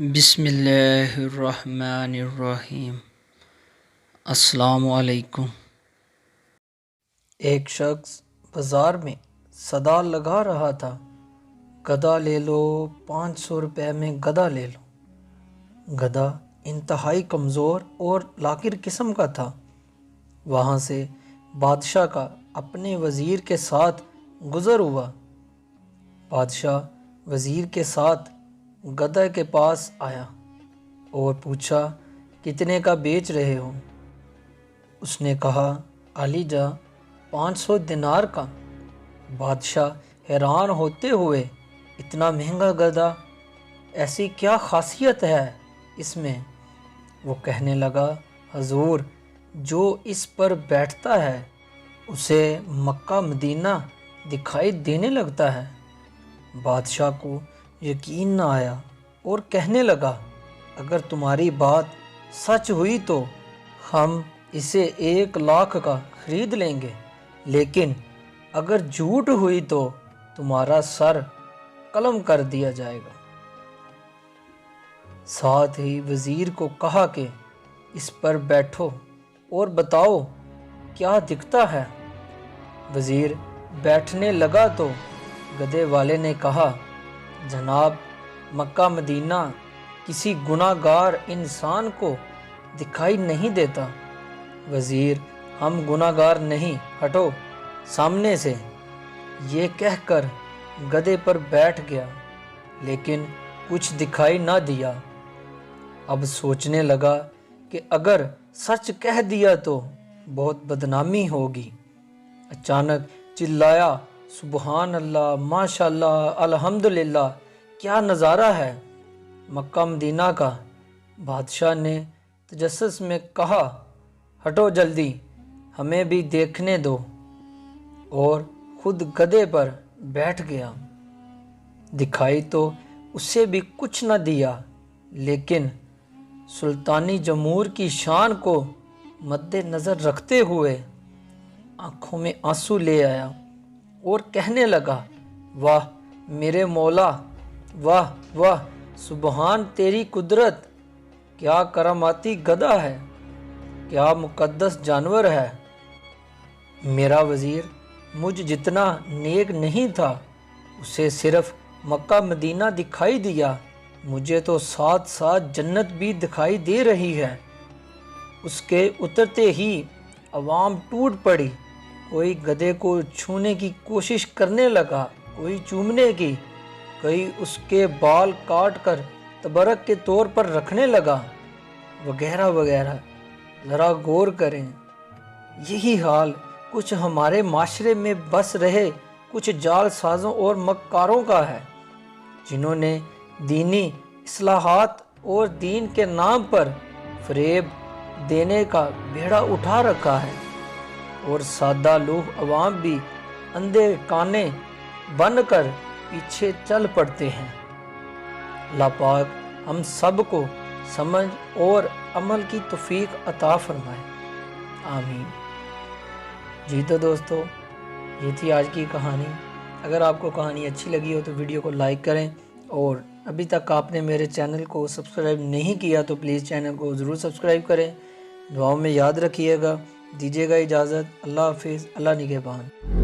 بسم اللہ الرحمن الرحیم۔ السلام علیکم۔ ایک شخص بازار میں صدا لگا رہا تھا، گدھا لے لو، 500 روپے میں گدھا لے لو۔ گدھا انتہائی کمزور اور لاکر قسم کا تھا۔ وہاں سے بادشاہ کا اپنے وزیر کے ساتھ گزر ہوا۔ بادشاہ وزیر کے ساتھ گدھے کے پاس آیا اور پوچھا، کتنے کا بیچ رہے ہو؟ اس نے کہا، عالی جاں 500 دینار کا۔ بادشاہ حیران ہوتے ہوئے، اتنا مہنگا گدھا، ایسی کیا خاصیت ہے اس میں؟ وہ کہنے لگا، حضور، جو اس پر بیٹھتا ہے اسے مکہ مدینہ دکھائی دینے لگتا ہے۔ بادشاہ کو یقین نہ آیا اور کہنے لگا، اگر تمہاری بات سچ ہوئی تو ہم اسے 1,00,000 کا خرید لیں گے، لیکن اگر جھوٹ ہوئی تو تمہارا سر قلم کر دیا جائے گا۔ ساتھ ہی وزیر کو کہا کہ اس پر بیٹھو اور بتاؤ کیا دکھتا ہے۔ وزیر بیٹھنے لگا تو گدھے والے نے کہا، جناب، مکہ مدینہ کسی گناہ گار انسان کو دکھائی نہیں دیتا۔ وزیر، ہم گناہ گار نہیں، ہٹو سامنے سے۔ یہ کہہ کر گدھے پر بیٹھ گیا، لیکن کچھ دکھائی نہ دیا۔ اب سوچنے لگا کہ اگر سچ کہہ دیا تو بہت بدنامی ہوگی۔ اچانک چلایا، سبحان اللہ، ماشاءاللہ، الحمدللہ، کیا نظارہ ہے مکہ مدینہ کا۔ بادشاہ نے تجسس میں کہا، ہٹو جلدی، ہمیں بھی دیکھنے دو، اور خود گدھے پر بیٹھ گیا۔ دکھائی تو اسے بھی کچھ نہ دیا، لیکن سلطانی جمہور کی شان کو مد نظر رکھتے ہوئے آنکھوں میں آنسو لے آیا اور کہنے لگا، واہ میرے مولا، واہ واہ، سبحان تیری قدرت، کیا کراماتی گدھا ہے، کیا مقدس جانور ہے۔ میرا وزیر مجھ جتنا نیک نہیں تھا، اسے صرف مکہ مدینہ دکھائی دیا، مجھے تو ساتھ ساتھ جنت بھی دکھائی دے رہی ہے۔ اس کے اترتے ہی عوام ٹوٹ پڑی، کوئی گدھے کو چھونے کی کوشش کرنے لگا، کوئی چومنے کی، کوئی اس کے بال کاٹ کر تبرک کے طور پر رکھنے لگا، وغیرہ وغیرہ۔ ذرا غور کریں، یہی حال کچھ ہمارے معاشرے میں بس رہے کچھ جعل سازوں اور مکاروں کا ہے، جنہوں نے دینی اصلاحات اور دین کے نام پر فریب دینے کا بیڑا اٹھا رکھا ہے، اور سادہ لوگ عوام بھی اندھے کانے بن کر پیچھے چل پڑتے ہیں۔ اللہ پاک ہم سب کو سمجھ اور عمل کی توفیق عطا فرمائے، آمین۔ جی تو دوستو، یہ تھی آج کی کہانی۔ اگر آپ کو کہانی اچھی لگی ہو تو ویڈیو کو لائک کریں، اور ابھی تک آپ نے میرے چینل کو سبسکرائب نہیں کیا تو پلیز چینل کو ضرور سبسکرائب کریں۔ دعاؤں میں یاد رکھیے گا۔ دیجیے گا اجازت۔ اللہ حافظ، اللہ نگہبان۔